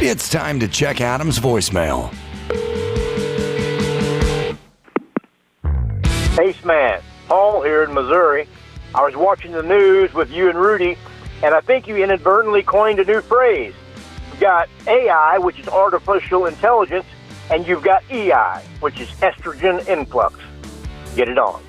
It's time to check Adam's voicemail. Ace Man, Paul here in Missouri. I was watching the news with you and Rudy, and I think you inadvertently coined a new phrase. You've got AI, which is artificial intelligence, and you've got EI, which is estrogen influx. Get it on.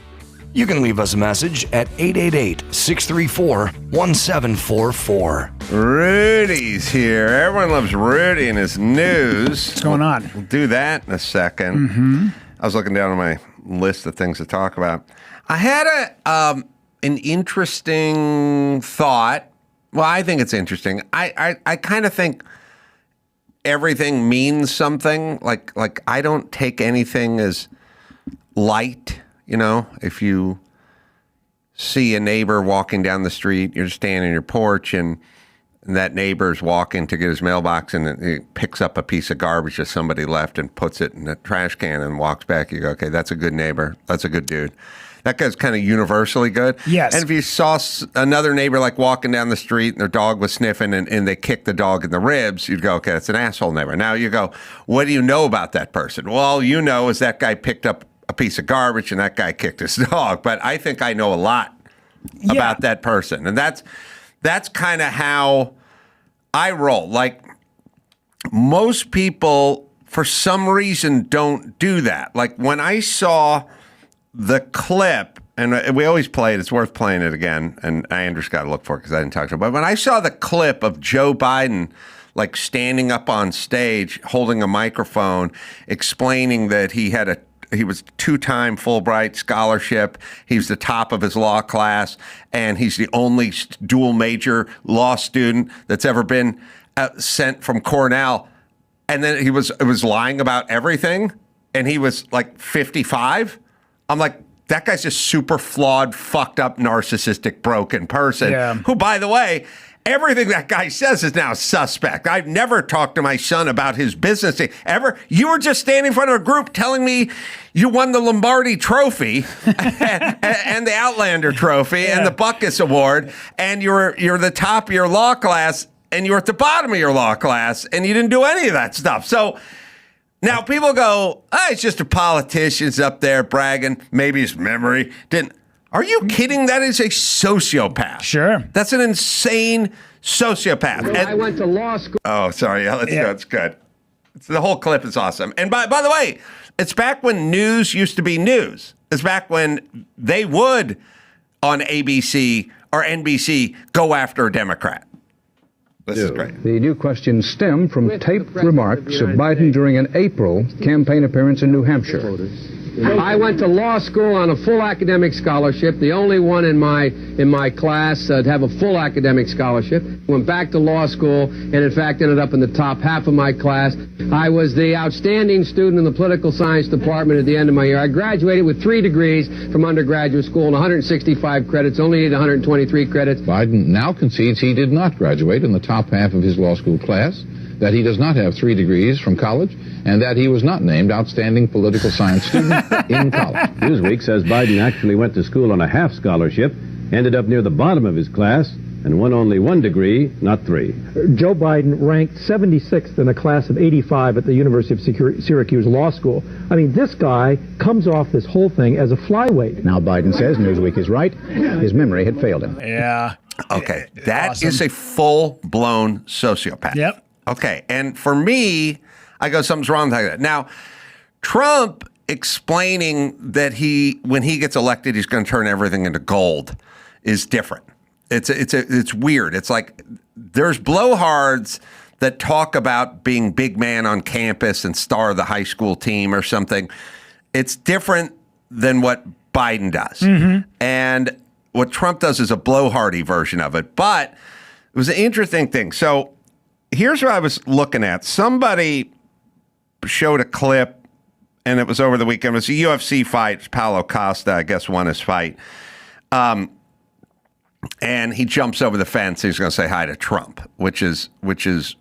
You can leave us a message at 888-634-1744. Rudy's here. Everyone loves Rudy and his news. What's going on? We'll do that in a second. Mm-hmm. I was looking down on my list of things to talk about. I had an interesting thought. Well, I think it's interesting. I kind of think everything means something. Like I don't take anything as light. You know, if you see a neighbor walking down the street, you're standing on your porch, and that neighbor's walking to get his mailbox, and he picks up a piece of garbage that somebody left and puts it in a trash can and walks back. You go, okay, that's a good neighbor. That's a good dude. That guy's kind of universally good. Yes. And if you saw another neighbor like walking down the street and their dog was sniffing and they kicked the dog in the ribs, you'd go, okay, that's an asshole neighbor. Now you go, what do you know about that person? Well, all you know is that guy picked up a piece of garbage and that guy kicked his dog. But I think I know a lot about that person. And that's kind of how I roll. Like, most people, for some reason, don't do that. Like, when I saw the clip, and we always play it, it's worth playing it again, and Andrew's got to look for it because I didn't talk to him. But when I saw the clip of Joe Biden, like, standing up on stage, holding a microphone, explaining that he was two-time Fulbright scholarship. He's the top of his law class, and he's the only dual major law student that's ever been sent from Cornell. And then it was lying about everything, and he was like 55. I'm like, that guy's just super flawed, fucked up, narcissistic, broken person. Yeah. Who, by the way, everything that guy says is now suspect. I've never talked to my son about his business ever. You were just standing in front of a group telling me you won the Lombardi Trophy and the Outlander Trophy and the Butkus Award, and you're the top of your law class, and you're at the bottom of your law class, and you didn't do any of that stuff. So now people go, it's just a politician's up there bragging. Maybe his memory didn't. Are you kidding? That is a sociopath. Sure. That's an insane sociopath. I went to law school. Oh, sorry. Yeah, let's go. It's good. The whole clip is awesome. And by the way, it's back when news used to be news. It's back when they would, on ABC or NBC, go after a Democrat. This is great. The new questions stem from taped remarks of Biden during an April campaign appearance in New Hampshire. I went to law school on a full academic scholarship, the only one in my class to have a full academic scholarship. Went back to law school and, in fact, ended up in the top half of my class. I was the outstanding student in the political science department at the end of my year. I graduated with 3 degrees from undergraduate school and 165 credits, only needed 123 credits. Biden now concedes he did not graduate in the top half of his law school class, that he does not have 3 degrees from college, and that he was not named outstanding political science student in college. Newsweek says Biden actually went to school on a half scholarship, ended up near the bottom of his class, and won only 1 degree, not 3. Joe Biden ranked 76th in a class of 85 at the University of Syracuse Law School. I mean, this guy comes off this whole thing as a flyweight. Now Biden says Newsweek is right. His memory had failed him. Yeah. Okay. That is a full-blown sociopath. Yep. Okay. And for me, I go, something's wrong with that. Now, Trump explaining that when he gets elected, he's going to turn everything into gold is different. It's weird. It's like there's blowhards that talk about being big man on campus and star of the high school team or something. It's different than what Biden does. Mm-hmm. And what Trump does is a blowhardy version of it. But it was an interesting thing. So here's what I was looking at. Somebody showed a clip, and it was over the weekend. It was a UFC fight. Paulo Costa, I guess, won his fight. And he jumps over the fence. He's going to say hi to Trump, which is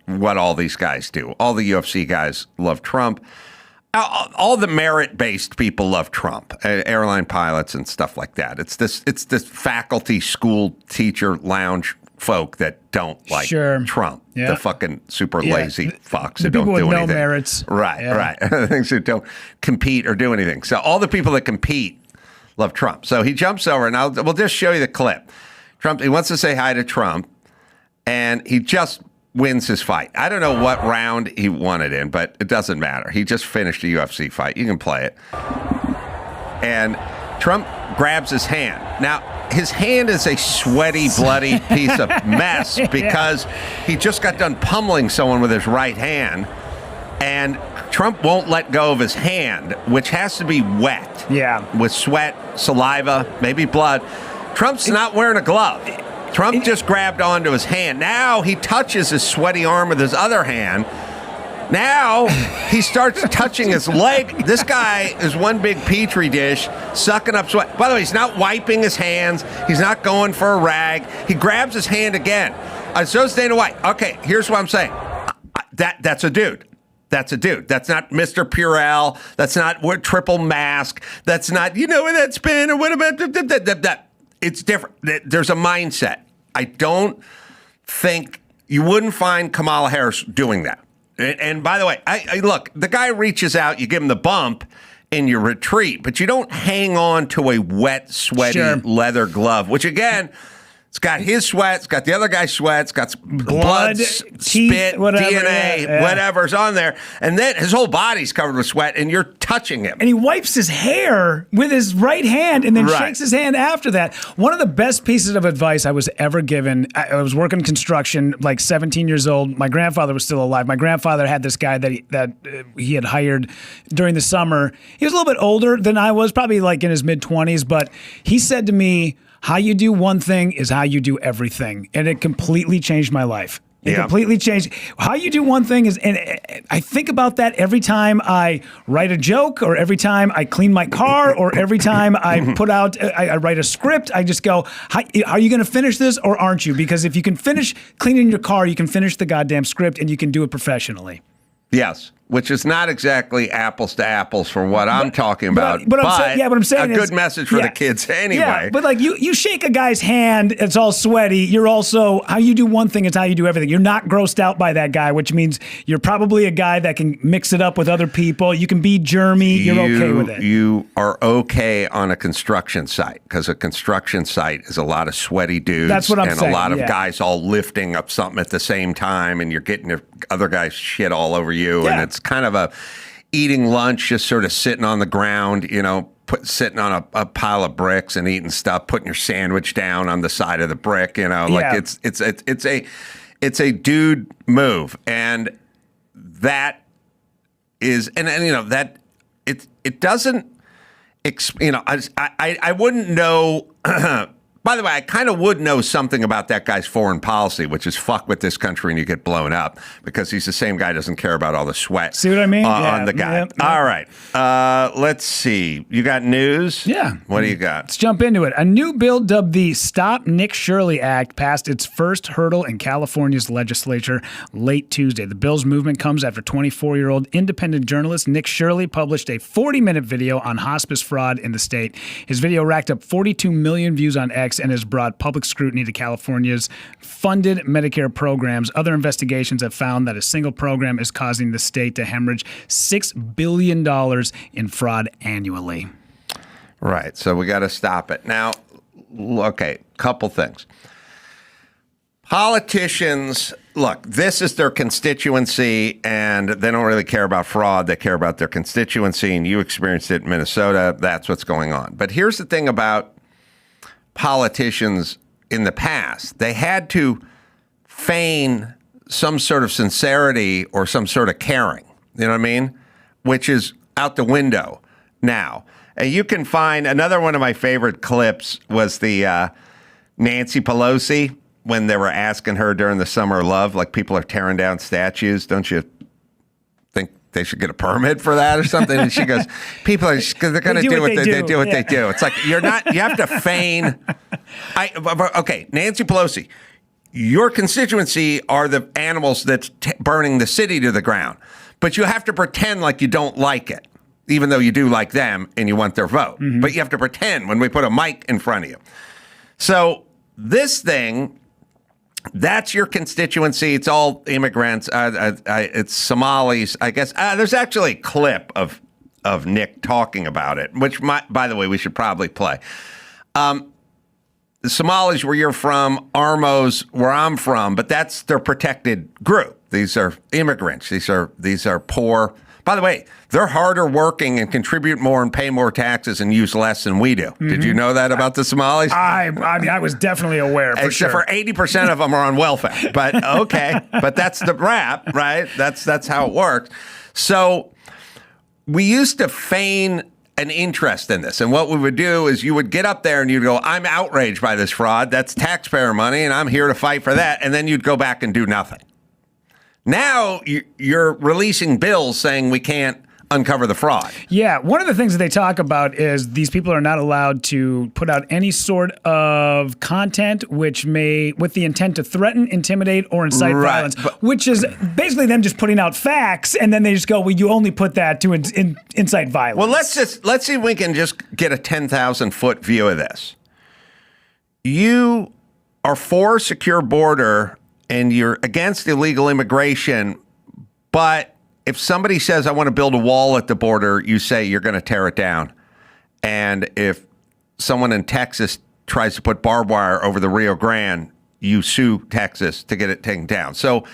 what all these guys do. All the UFC guys love Trump. All the merit-based people love Trump, airline pilots and stuff like that. It's this faculty, school, teacher, lounge folk that don't like Trump, the fucking super lazy fucks the that don't people do with anything. No merits. Right. Things that don't compete or do anything. So all the people that compete love Trump. So he jumps over, and we'll just show you the clip. He wants to say hi to Trump, and he just wins his fight. I don't know what round he won it in, but it doesn't matter. He just finished a UFC fight. You can play it. And Trump grabs his hand. Now, his hand is a sweaty, bloody piece of mess because he just got done pummeling someone with his right hand, and Trump won't let go of his hand, which has to be wet. Yeah. With sweat, saliva, maybe blood. Trump's not wearing a glove. Trump just grabbed onto his hand. Now he touches his sweaty arm with his other hand. Now he starts touching his leg. This guy is one big petri dish sucking up sweat. By the way, he's not wiping his hands. He's not going for a rag. He grabs his hand again. So is Dana White. Okay, here's what I'm saying. That's a dude. That's a dude. That's not Mr. Purell. That's not triple mask. That's not, where that's been or what about that. It's different. There's a mindset. I don't think you wouldn't find Kamala Harris doing that. And by the way, I look, the guy reaches out, you give him the bump and you retreat, but you don't hang on to a wet, sweaty leather glove, which again, it's got his sweat, it's got the other guy's sweat, it's got blood, teeth, spit, whatever, DNA, whatever's on there. And then his whole body's covered with sweat and you're touching him. And he wipes his hair with his right hand and then shakes his hand after that. One of the best pieces of advice I was ever given, I was working construction, like 17 years old. My grandfather was still alive. My grandfather had this guy that he had hired during the summer. He was a little bit older than I was, probably like in his mid-20s, but he said to me, how you do one thing is how you do everything. And it completely changed my life. It completely changed. How you do one thing is, and I think about that every time I write a joke or every time I clean my car or every time I put out, I write a script. I just go, are you going to finish this or aren't you? Because if you can finish cleaning your car, you can finish the goddamn script and you can do it professionally. Yes, which is not exactly apples to apples for what I'm talking about. But I'm saying a good message for the kids anyway. Yeah, but like you shake a guy's hand, it's all sweaty. You're also, how you do one thing is how you do everything. You're not grossed out by that guy, which means you're probably a guy that can mix it up with other people. You can be germy. You're okay with it. You are okay on a construction site because a construction site is a lot of sweaty dudes. That's what I'm and saying. A lot of guys all lifting up something at the same time, and you're getting your other guy's shit all over you, and it's kind of a eating lunch, just sort of sitting on the ground, sitting on a pile of bricks and eating stuff, putting your sandwich down on the side of the brick, like it's a dude move, and that is, and that it doesn't, I wouldn't know. By the way, I kind of would know something about that guy's foreign policy, which is fuck with this country and you get blown up, because he's the same guy who doesn't care about all the sweat. See what I mean? On the guy. Yep. All right. Let's see. You got news? Yeah. What do you got? Let's jump into it. A new bill dubbed the Stop Nick Shirley Act passed its first hurdle in California's legislature late Tuesday. The bill's movement comes after 24-year-old independent journalist Nick Shirley published a 40-minute video on hospice fraud in the state. His video racked up 42 million views on X and has brought public scrutiny to California's funded Medicare programs. Other investigations have found that a single program is causing the state to hemorrhage $6 billion in fraud annually. Right. So we got to stop it. Now, okay, couple things. Politicians, look, this is their constituency, and they don't really care about fraud. They care about their constituency, and you experienced it in Minnesota. That's what's going on. But here's the thing about politicians in the past. They had to feign some sort of sincerity or some sort of caring, you know what I mean? Which is out the window now. And you can find another one of my favorite clips was the Nancy Pelosi, when they were asking her during the Summer of Love, like, people are tearing down statues. Don't you think they should get a permit for that or something? And she goes, people are just, they're going to do what they do. They do. It's like, you have to feign. Okay, Nancy Pelosi, your constituency are the animals that's burning the city to the ground, but you have to pretend like you don't like it, even though you do like them and you want their vote. Mm-hmm. But you have to pretend when we put a mic in front of you. So this thing That's your constituency. It's all immigrants. It's Somalis, I guess. There's actually a clip of Nick talking about it, which, by the way, we should probably play. The Somalis, where you're from, Armos, where I'm from, but that's their protected group. These are immigrants. These are poor. By the way, they're harder working and contribute more and pay more taxes and use less than we do. Mm-hmm. Did you know that about the Somalis? I mean, I was definitely aware, for Except sure. for 80% of them are on welfare. But okay, but that's the rap, right? That's how it works. So we used to feign an interest in this. And what we would do is you would get up there and you'd go, I'm outraged by this fraud. That's taxpayer money, and I'm here to fight for that. And then you'd go back and do nothing. Now you're releasing bills saying we can't uncover the fraud. Yeah, one of the things that they talk about is these people are not allowed to put out any sort of content which may, with the intent to threaten, intimidate, or incite violence, which is basically them just putting out facts, and then they just go, well, you only put that to incite violence. Well, let's see if we can just get a 10,000-foot view of this. You are for a secure border and you're against illegal immigration, but if somebody says, I want to build a wall at the border, you say you're going to tear it down. And if someone in Texas tries to put barbed wire over the Rio Grande, you sue Texas to get it taken down. So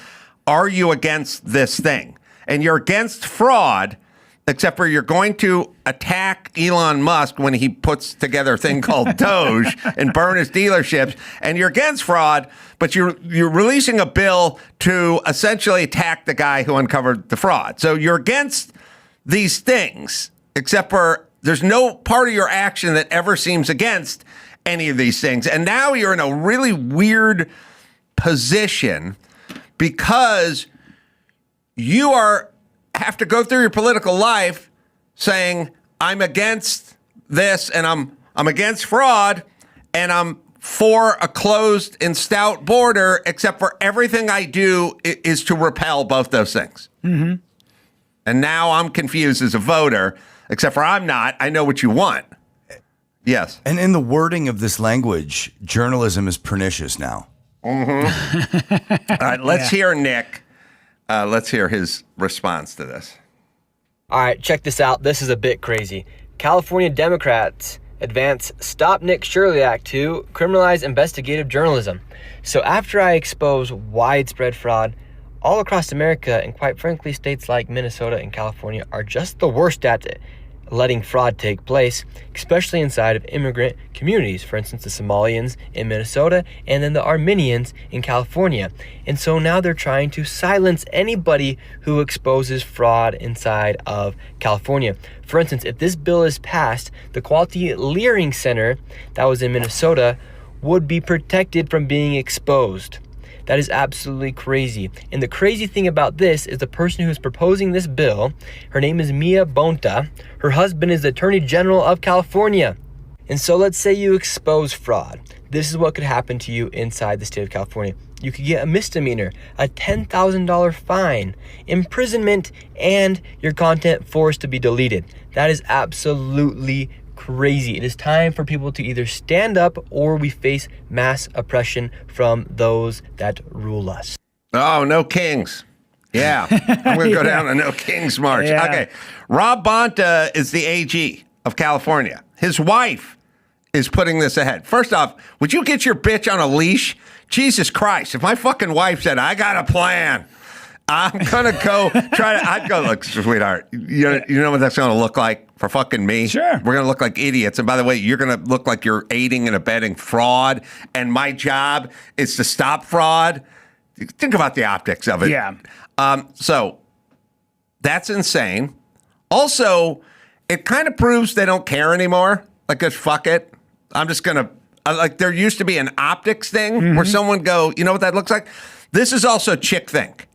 are you against this thing? And you're against fraud, except for you're going to attack Elon Musk when he puts together a thing called Doge and burn his dealerships. And you're against fraud, but you're releasing a bill to essentially attack the guy who uncovered the fraud. So you're against these things, except for there's no part of your action that ever seems against any of these things. And now you're in a really weird position because you have to go through your political life saying, I'm against this and I'm against fraud and I'm for a closed and stout border, except for everything I do is to repel both those things. Mm-hmm. And now I'm confused as a voter, except for I'm not. I know what you want. Yes. And in the wording of this language, journalism is pernicious now. Mm-hmm. All right, let's hear Nick. Let's hear his response to this. All right, check this out. This is a bit crazy. California Democrats advance Stop Nick Shirley Act to criminalize investigative journalism. So after I expose widespread fraud all across America, and quite frankly, states like Minnesota and California are just the worst at it, letting fraud take place, especially inside of immigrant communities. For instance, the Somalians in Minnesota and then the Armenians in California. And so now they're trying to silence anybody who exposes fraud inside of California. For instance, if this bill is passed, the Quality Leering Center that was in Minnesota would be protected from being exposed. That is absolutely crazy. And the crazy thing about this is the person who is proposing this bill, her name is Mia Bonta. Her husband is the Attorney General of California. And so let's say you expose fraud. This is what could happen to you inside the state of California. You could get a misdemeanor, a $10,000 fine, imprisonment, and your content forced to be deleted. That is absolutely crazy. It is time for people to either stand up or we face mass oppression from those that rule us. Oh, no kings. Yeah. I'm going to go down a no kings march. Yeah. Okay. Rob Bonta is the AG of California. His wife is putting this ahead. First off, would you get your bitch on a leash? Jesus Christ. If my fucking wife said, I got a plan, I'm going to go I'd go, look, sweetheart, you know what that's going to look like for fucking me? Sure. We're going to look like idiots. And by the way, you're going to look like you're aiding and abetting fraud. And my job is to stop fraud. Think about the optics of it. Yeah. So that's insane. Also, it kind of proves they don't care anymore. Like, just fuck it. I'm just going to, like, there used to be an optics thing where someone go, you know what that looks like? This is also chick think.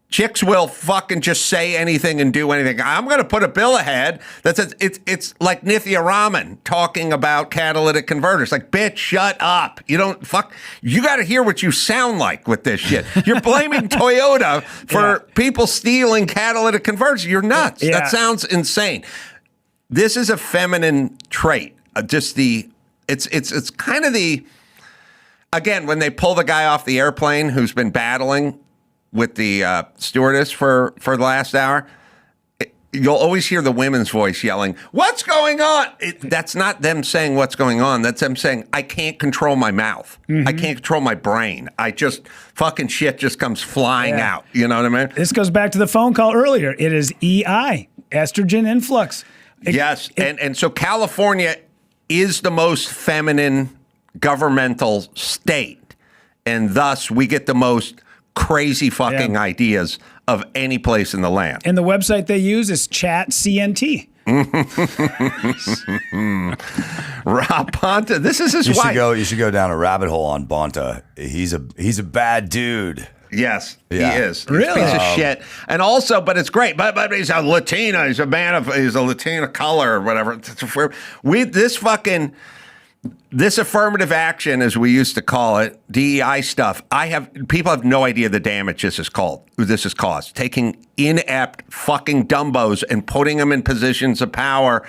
Chicks will fucking just say anything and do anything. I'm going to put a bill ahead that says it's like Nithya Raman talking about catalytic converters. Like, bitch, shut up. You don't fuck. You got to hear what you sound like with this shit. You're blaming Toyota for people stealing catalytic converters. You're nuts. Yeah. That sounds insane. This is a feminine trait. It's kind of the. Again, when they pull the guy off the airplane who's been battling with the stewardess for the last hour, you'll always hear the women's voice yelling, "What's going on?" That's not them saying what's going on. That's them saying, I can't control my mouth. I can't control my brain. I just, fucking shit just comes flying out. You know what I mean? This goes back to the phone call earlier. It is EI, estrogen influx. Yes. And so California is the most feminine governmental state. And thus we get the most crazy fucking ideas of any place in the land. And the website they use is ChatCNT. Rob Bonta, this is his wife. You should go down a rabbit hole on Bonta. He's a bad dude. Yes, Yeah. he is. Really? He's a piece of shit. And also, but it's great. But he's a Latina. He's a Latina color or whatever. This affirmative action, as we used to call it, DEI stuff. People have no idea the damage this has caused. Taking inept fucking dumbos and putting them in positions of power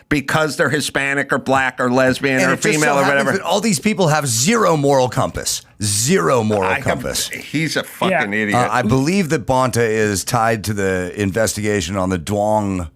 because they're Hispanic or black or lesbian or female or whatever. That all these people have zero moral compass. Zero moral compass. He's a fucking idiot. I believe that Bonta is tied to the investigation on the Duong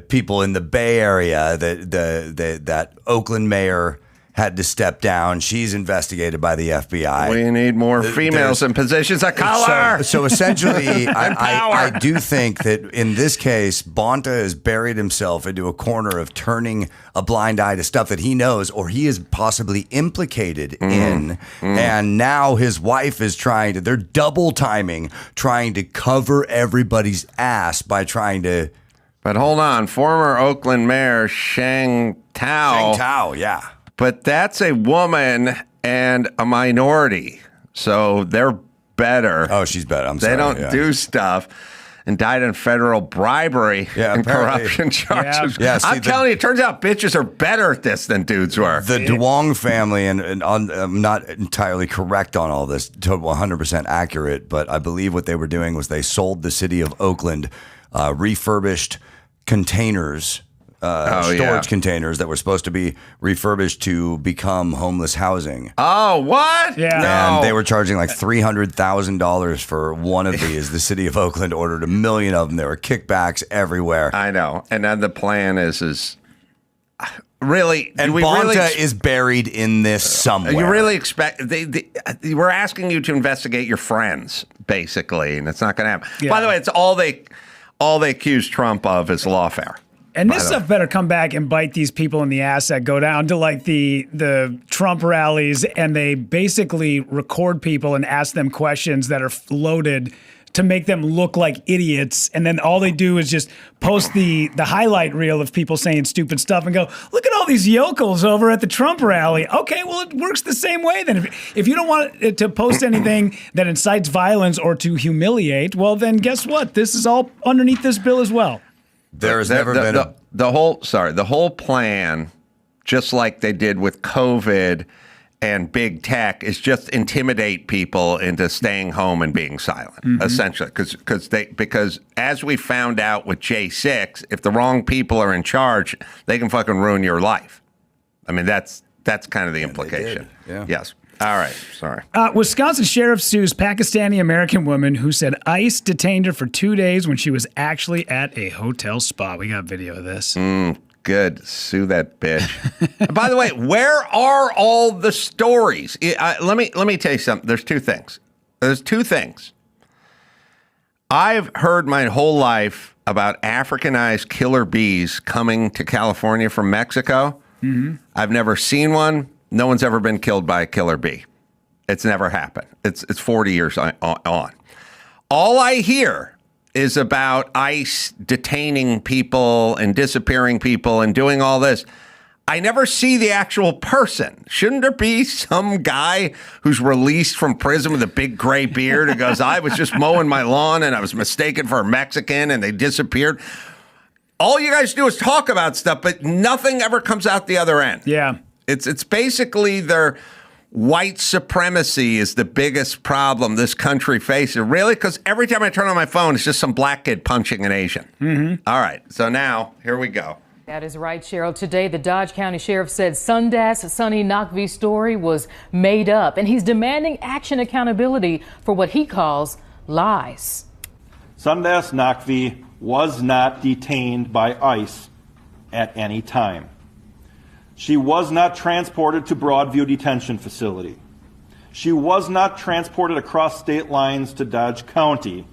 people in the Bay Area that Oakland mayor had to step down. She's investigated by the FBI. We need more females in positions of color. So essentially, I do think that in this case, Bonta has buried himself into a corner of turning a blind eye to stuff that he knows or he is possibly implicated in. And now his wife is they're double timing, trying to cover everybody's ass by trying to. But hold on, former Oakland Mayor Sheng Tao. Yeah. But that's a woman and a minority, so they're better. Oh, she's better. They don't do stuff. Indicted on federal bribery and corruption charges. Yeah, I'm telling you, it turns out bitches are better at this than dudes were. The Duong family, and I'm not entirely correct on all this, 100% accurate, but I believe what they were doing was they sold the city of Oakland refurbished containers, storage containers that were supposed to be refurbished to become homeless housing. Oh, what? Yeah. And they were charging like $300,000 for one of these. The city of Oakland ordered 1 million of them. There were kickbacks everywhere. I know. And then the plan is really, and Bonta is buried in this somewhere. You really expect we're asking you to investigate your friends, basically, and it's not going to happen. Yeah. By the way, it's all they accuse Trump of is lawfare. And this stuff better come back and bite these people in the ass that go down to like the Trump rallies and they basically record people and ask them questions that are loaded to make them look like idiots. And then all they do is just post the highlight reel of people saying stupid stuff and go, look at all these yokels over at the Trump rally. Okay, well, it works the same way then. If you don't want it to post anything that incites violence or to humiliate, well, then guess what? This is all underneath this bill as well. There has never been the whole plan, just like they did with COVID and big tech, is just intimidate people into staying home and being silent, essentially. Because as we found out with J6, if the wrong people are in charge, they can fucking ruin your life. I mean, that's kind of the implication. Yeah. Yes. All right. Sorry. Wisconsin sheriff sues Pakistani-American woman who said ICE detained her for 2 days when she was actually at a hotel spa. We got video of this. Good. Sue that bitch. By the way, where are all the stories? Let me tell you something. There's two things. I've heard my whole life about Africanized killer bees coming to California from Mexico. I've never seen one. No one's ever been killed by a killer bee. It's never happened. It's 40 years on. All I hear is about ICE detaining people and disappearing people and doing all this. I never see the actual person. Shouldn't there be some guy who's released from prison with a big gray beard who goes, I was just mowing my lawn and I was mistaken for a Mexican and they disappeared? All you guys do is talk about stuff, but nothing ever comes out the other end. Yeah. It's basically their white supremacy is the biggest problem this country faces. Really? Because every time I turn on my phone, it's just some black kid punching an Asian. All right. So now, here we go. That is right, Cheryl. Today, the Dodge County Sheriff said Sundance Sonny Nakvi's story was made up, and he's demanding action accountability for what he calls lies. Sundance Nakvi was not detained by ICE at any time. She was not transported to Broadview Detention Facility. She was not transported across state lines to Dodge County,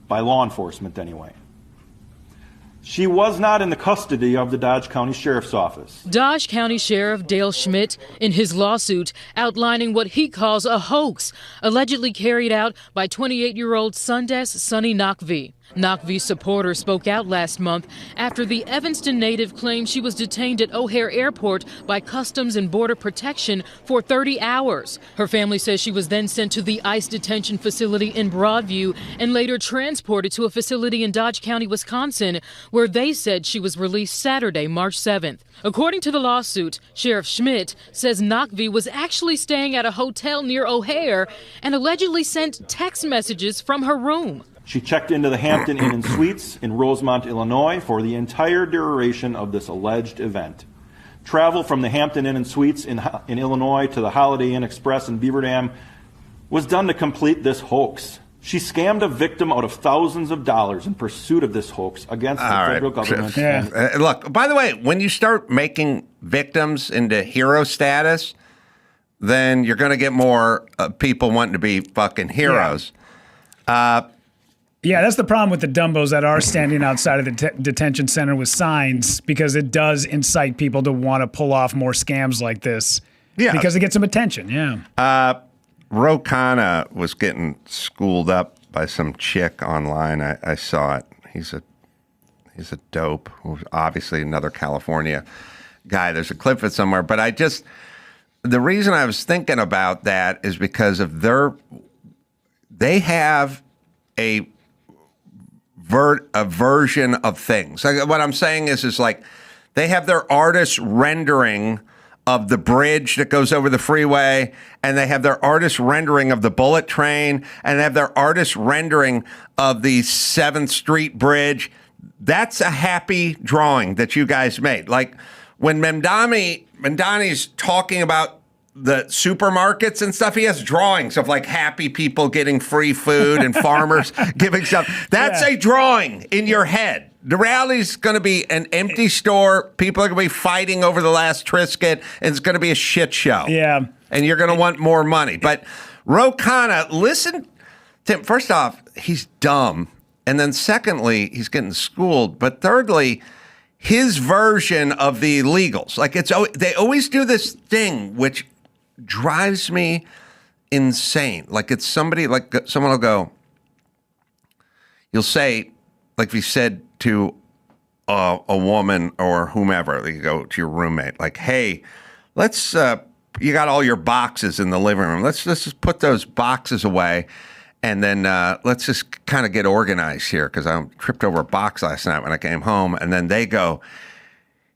by law enforcement anyway. She was not in the custody of the Dodge County Sheriff's Office. Dodge County Sheriff Dale Schmidt, in his lawsuit, outlining what he calls a hoax allegedly carried out by 28-year-old Sundance Sonny Nakvi. Nakvi's supporter spoke out last month after the Evanston native claimed she was detained at O'Hare Airport by Customs and Border Protection for 30 hours. Her family says she was then sent to the ICE detention facility in Broadview and later transported to a facility in Dodge County, Wisconsin, where they said she was released Saturday, March 7th. According to the lawsuit, Sheriff Schmidt says Nakvi was actually staying at a hotel near O'Hare and allegedly sent text messages from her room. She checked into the Hampton Inn and Suites in Rosemont, Illinois for the entire duration of this alleged event. Travel from the Hampton Inn and Suites in Illinois to the Holiday Inn Express in Beaver Dam was done to complete this hoax. She scammed a victim out of thousands of dollars in pursuit of this hoax against the federal government. Yeah. Look, by the way, when you start making victims into hero status, then you're going to get more people wanting to be fucking heroes. Yeah, that's the problem with the Dumbos that are standing outside of the detention center with signs, because it does incite people to want to pull off more scams like this. Yeah. Because it gets some attention, yeah. Ro Khanna was getting schooled up by some chick online. I saw it. He's a dope. Obviously another California guy. There's a clip of it somewhere. But the reason I was thinking about that is because of they have a version of things. Like, what I'm saying is like they have their artist rendering of the bridge that goes over the freeway, and they have their artist rendering of the bullet train, and they have their artist rendering of the 7th Street Bridge. That's a happy drawing that you guys made. Like when Mamdani's talking about the supermarkets and stuff, he has drawings of like happy people getting free food and farmers giving stuff. That's a drawing in your head. The reality is going to be an empty store. People are going to be fighting over the last Triscuit, and it's going to be a shit show. Yeah. And you're going to want more money. But Ro Khanna, listen to him. First off, he's dumb. And then secondly, he's getting schooled. But thirdly, his version of the illegals. Like they always do this thing, which drives me insane. Like it's somebody, like someone will go, you'll say, like if you said to a woman or whomever, you go to your roommate, like, hey, let's, you got all your boxes in the living room. Let's just put those boxes away. And then let's just kind of get organized here, because I tripped over a box last night when I came home. And then they go,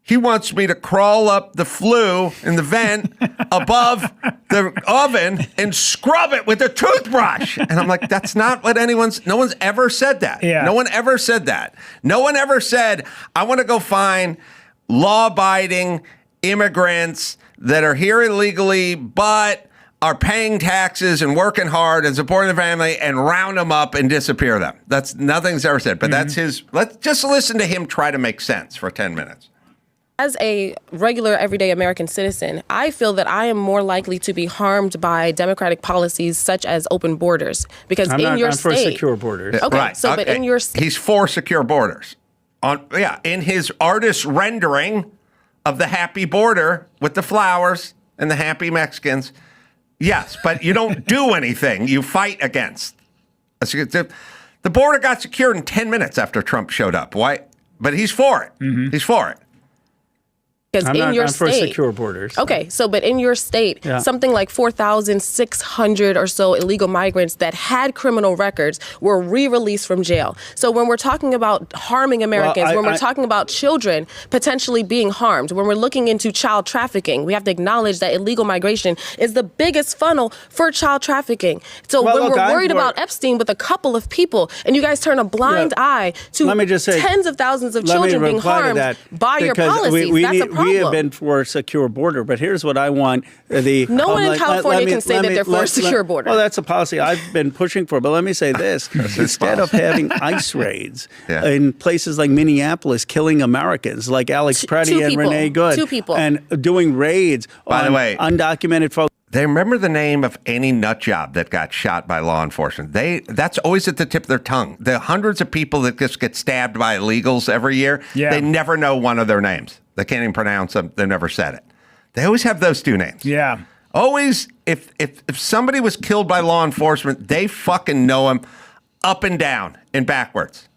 he wants me to crawl up the flue in the vent above the oven and scrub it with a toothbrush. And I'm like, that's not what no one's ever said that. Yeah. No one ever said that. No one ever said, I want to go find law-abiding immigrants that are here illegally, but are paying taxes and working hard and supporting the family, and round them up and disappear them. Nothing's ever said, but that's his. Let's just listen to him try to make sense for 10 minutes. As a regular, everyday American citizen, I feel that I am more likely to be harmed by democratic policies such as open borders, because I'm for secure borders. Okay, right. so but in your state, he's for secure borders. In his artist rendering of the happy border with the flowers and the happy Mexicans, yes, but you don't do anything. You fight against. The border got secured in 10 minutes after Trump showed up. Why? But he's for it. Mm-hmm. He's for it. Because I'm in your I'm for state, secure borders. Okay, so but in your state, something like 4,600 or so illegal migrants that had criminal records were re-released from jail. So when we're talking about harming Americans, when we're talking about children potentially being harmed, when we're looking into child trafficking, we have to acknowledge that illegal migration is the biggest funnel for child trafficking. So when we're worried about Epstein with a couple of people, and you guys turn a blind eye to tens of thousands of children being harmed by your policies, that's a problem. We have been for a secure border, but here's what I want. No one in California can say that they're for a secure border. Well, that's a policy I've been pushing for. But let me say this. Instead of having ICE raids in places like Minneapolis killing Americans like Alex Preddy and Renee Good. And doing raids on undocumented folks. They remember the name of any nut job that got shot by law enforcement. That's always at the tip of their tongue. The hundreds of people that just get stabbed by illegals every year, they never know one of their names. They can't even pronounce them. They've never said it. They always have those two names. Yeah. Always, if somebody was killed by law enforcement, they fucking know him up and down and backwards.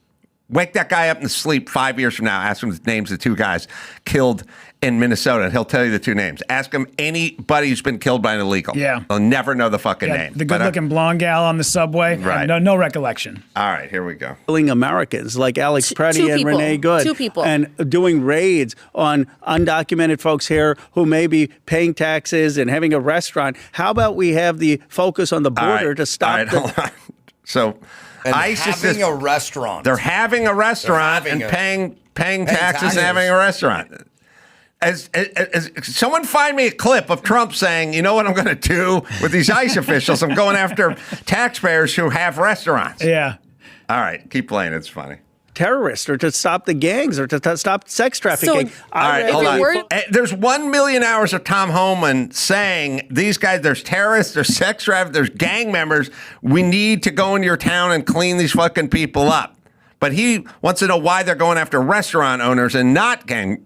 Wake that guy up in the sleep 5 years from now. Ask him the names of the two guys killed in Minnesota, and he'll tell you the two names. Ask him anybody who's been killed by an illegal. Yeah. They'll never know the fucking name. The good-looking blonde gal on the subway. Right. No recollection. All right, here we go. Killing Americans like Alex Preddy and Renee Good. Two people. And doing raids on undocumented folks here who may be paying taxes and having a restaurant. How about we have the focus on the border to stop hold on. So and ICE having a restaurant. They're having a restaurant and paying taxes and having a restaurant. As someone find me a clip of Trump saying, you know what I'm going to do with these ICE officials? I'm going after taxpayers who have restaurants. Yeah. All right, keep playing. It's funny. Terrorists or to stop the gangs or to stop sex trafficking. All right, hold on. There's 1 million hours of Tom Homan saying these guys, there's terrorists, there's sex traffickers, there's gang members. We need to go into your town and clean these fucking people up. But he wants to know why they're going after restaurant owners and not gang members.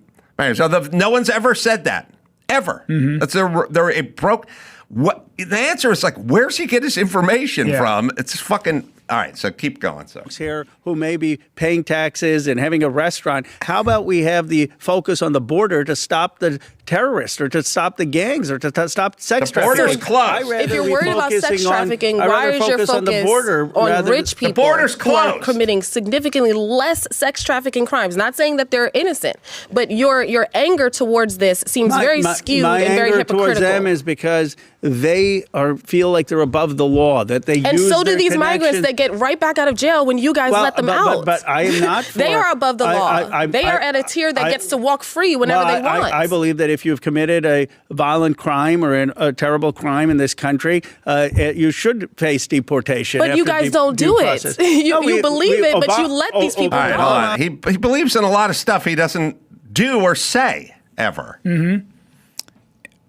So no one's ever said that. Ever. That's it broke. What the answer is like, where's he get his information from? It's fucking. All right, so keep going. So here who may be paying taxes and having a restaurant. How about we have the focus on the border to stop the terrorists or to stop the gangs or to stop sex trafficking? The border's closed. If you're worried about sex trafficking, why is your focus on rich people who are committing significantly less sex trafficking crimes? Not saying that they're innocent, but your anger towards this seems very skewed and very hypocritical. My anger towards them is because they feel like they're above the law, that they and use so do their these migrants that get right back out of jail when you guys let them out. But I am not. They are above the law. They are at a tier that gets to walk free whenever they want. I believe that if you've committed a violent crime or a terrible crime in this country, you should face deportation. But you guys don't do it. You believe it, but you let these people go. Hold on. He believes in a lot of stuff he doesn't do or say ever.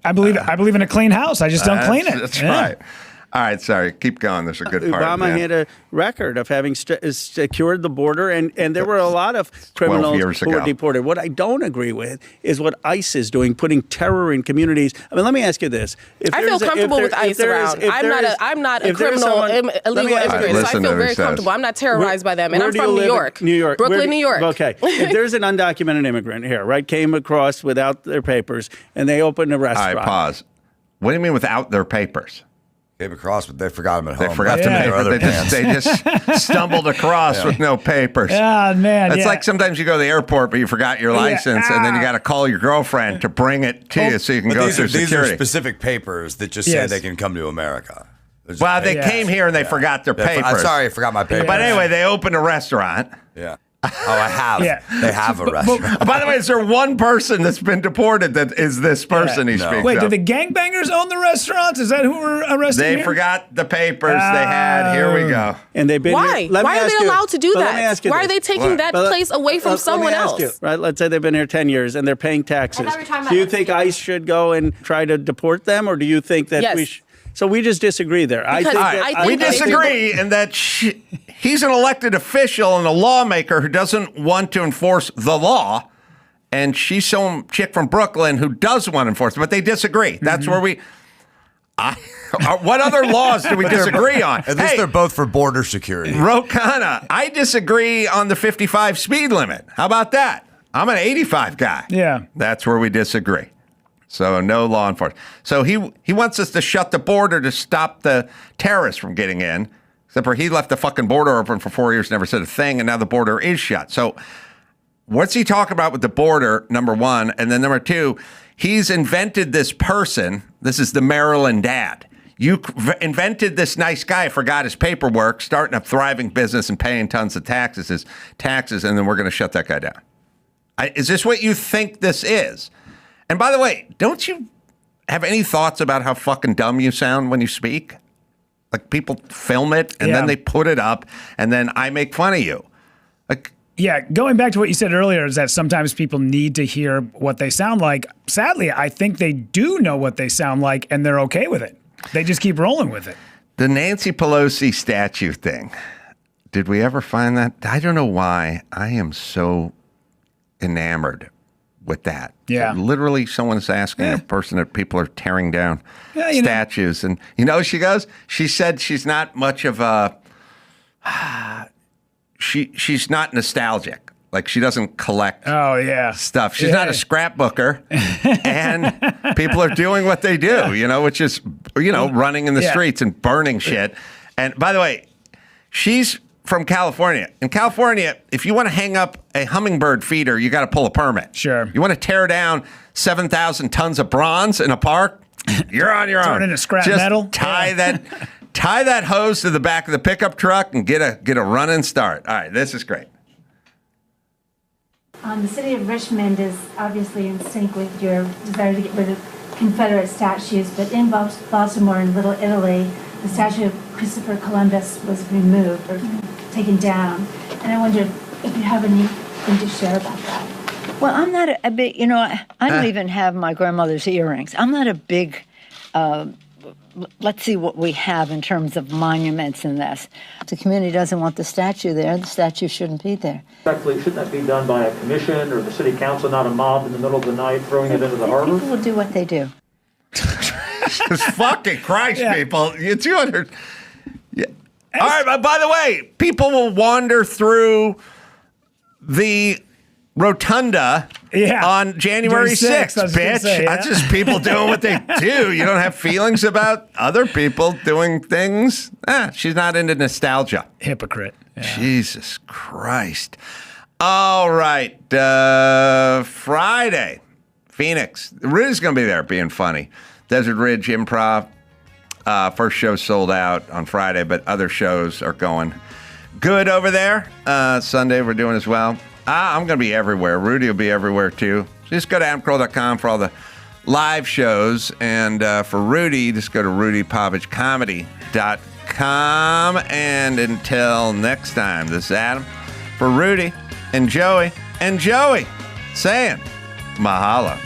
I believe in a clean house. I just don't clean it. That's right. All right, sorry. Keep going. There's a good part. Obama had a record of having secured the border, and there were a lot of criminals who were deported. What I don't agree with is what ICE is doing, putting terror in communities. I mean, let me ask you this. I feel comfortable with ICE around. I'm not a criminal, illegal immigrant, so I feel very comfortable. I'm not terrorized by them, and I'm from New York. Brooklyn, New York. Okay. If there's an undocumented immigrant here, right, came across without their papers, and they opened a restaurant. All right, pause. What do you mean without their papers? Came across, but they forgot them at home. They forgot to make other plans. They just stumbled across with no papers. Yeah, man. It's like sometimes you go to the airport, but you forgot your license, and then you got to call your girlfriend to bring it to you so you can go through security. These are specific papers that just say they can come to America. Well, they came here and they forgot their papers. I'm sorry, I forgot my papers. But anyway, they opened a restaurant. Yeah. Oh, I have. They have a restaurant. By the way, is there one person that's been deported that is this person he speaks Wait, of? did the gangbangers own the restaurants? Is that who were arrested They here? forgot the papers they had. Here we go. And they've been Why? Why are they allowed to do that? Why are they taking that place away from someone else? Right? Let's say they've been here 10 years and they're paying taxes. Do you think ICE should go and try to deport them, or do you think that we should? So we just disagree there. I think we disagree in that he's an elected official and a lawmaker who doesn't want to enforce the law, and she's some chick from Brooklyn who does want to enforce it, but they disagree. That's where we... what other laws do we disagree on? At least they're both for border security. Ro Khanna, I disagree on the 55 speed limit. How about that? I'm an 85 guy. Yeah. That's where we disagree. So no law enforcement. So he wants us to shut the border to stop the terrorists from getting in. Except for he left the fucking border open for 4 years, never said a thing, and now the border is shut. So what's he talking about with the border, number one? And then number two, he's invented this person. This is the Maryland dad. You invented this nice guy, forgot his paperwork, starting a thriving business and paying tons of taxes, and then we're going to shut that guy down. Is this what you think this is? And by the way, don't you have any thoughts about how fucking dumb you sound when you speak? Like people film it and then they put it up and then I make fun of you. Like, yeah, going back to what you said earlier is that sometimes people need to hear what they sound like. Sadly, I think they do know what they sound like and they're okay with it. They just keep rolling with it. The Nancy Pelosi statue thing. Did we ever find that? I don't know why I am so enamored with that. Yeah. Literally someone's asking a person that people are tearing down statues. And you know, she said she's not much of a, she's not nostalgic. Like she doesn't collect stuff. She's not a scrapbooker. And people are doing what they do, which is, running in the streets and burning shit. And by the way, she's from California. In California, if you want to hang up a hummingbird feeder, you got to pull a permit. Sure. You want to tear down 7,000 tons of bronze in a park? You're on your own. Turn into scrap Just metal. Tie that hose to the back of the pickup truck and get a running start. All right, this is great. The city of Richmond is obviously in sync with your desire to get rid of Confederate statues, but in Baltimore and Little Italy, the statue of Christopher Columbus was removed or taken down. And I wonder if you have anything to share about that. Well, I'm not a big, I don't even have my grandmother's earrings. I'm not a big, let's see what we have in terms of monuments in this. If the community doesn't want the statue there, the statue shouldn't be there. Respectfully, shouldn't that be done by a commission or the city council, not a mob in the middle of the night throwing it into the harbor? People will do what they do. Jesus fucking Christ, people. You 200. Yeah. All right, but by the way, people will wander through the rotunda on January 6th, bitch. That's just people doing what they do. You don't have feelings about other people doing things. She's not into nostalgia. Hypocrite. Yeah. Jesus Christ. All right. Friday, Phoenix. Rudy's going to be there being funny. Desert Ridge Improv. First show sold out on Friday, but other shows are going good over there. Sunday we're doing as well. I'm going to be everywhere. Rudy will be everywhere too. So just go to adamcarolla.com for all the live shows. And for Rudy, just go to rudypavichcomedy.com. And until next time, this is Adam for Rudy and Joey saying mahalo.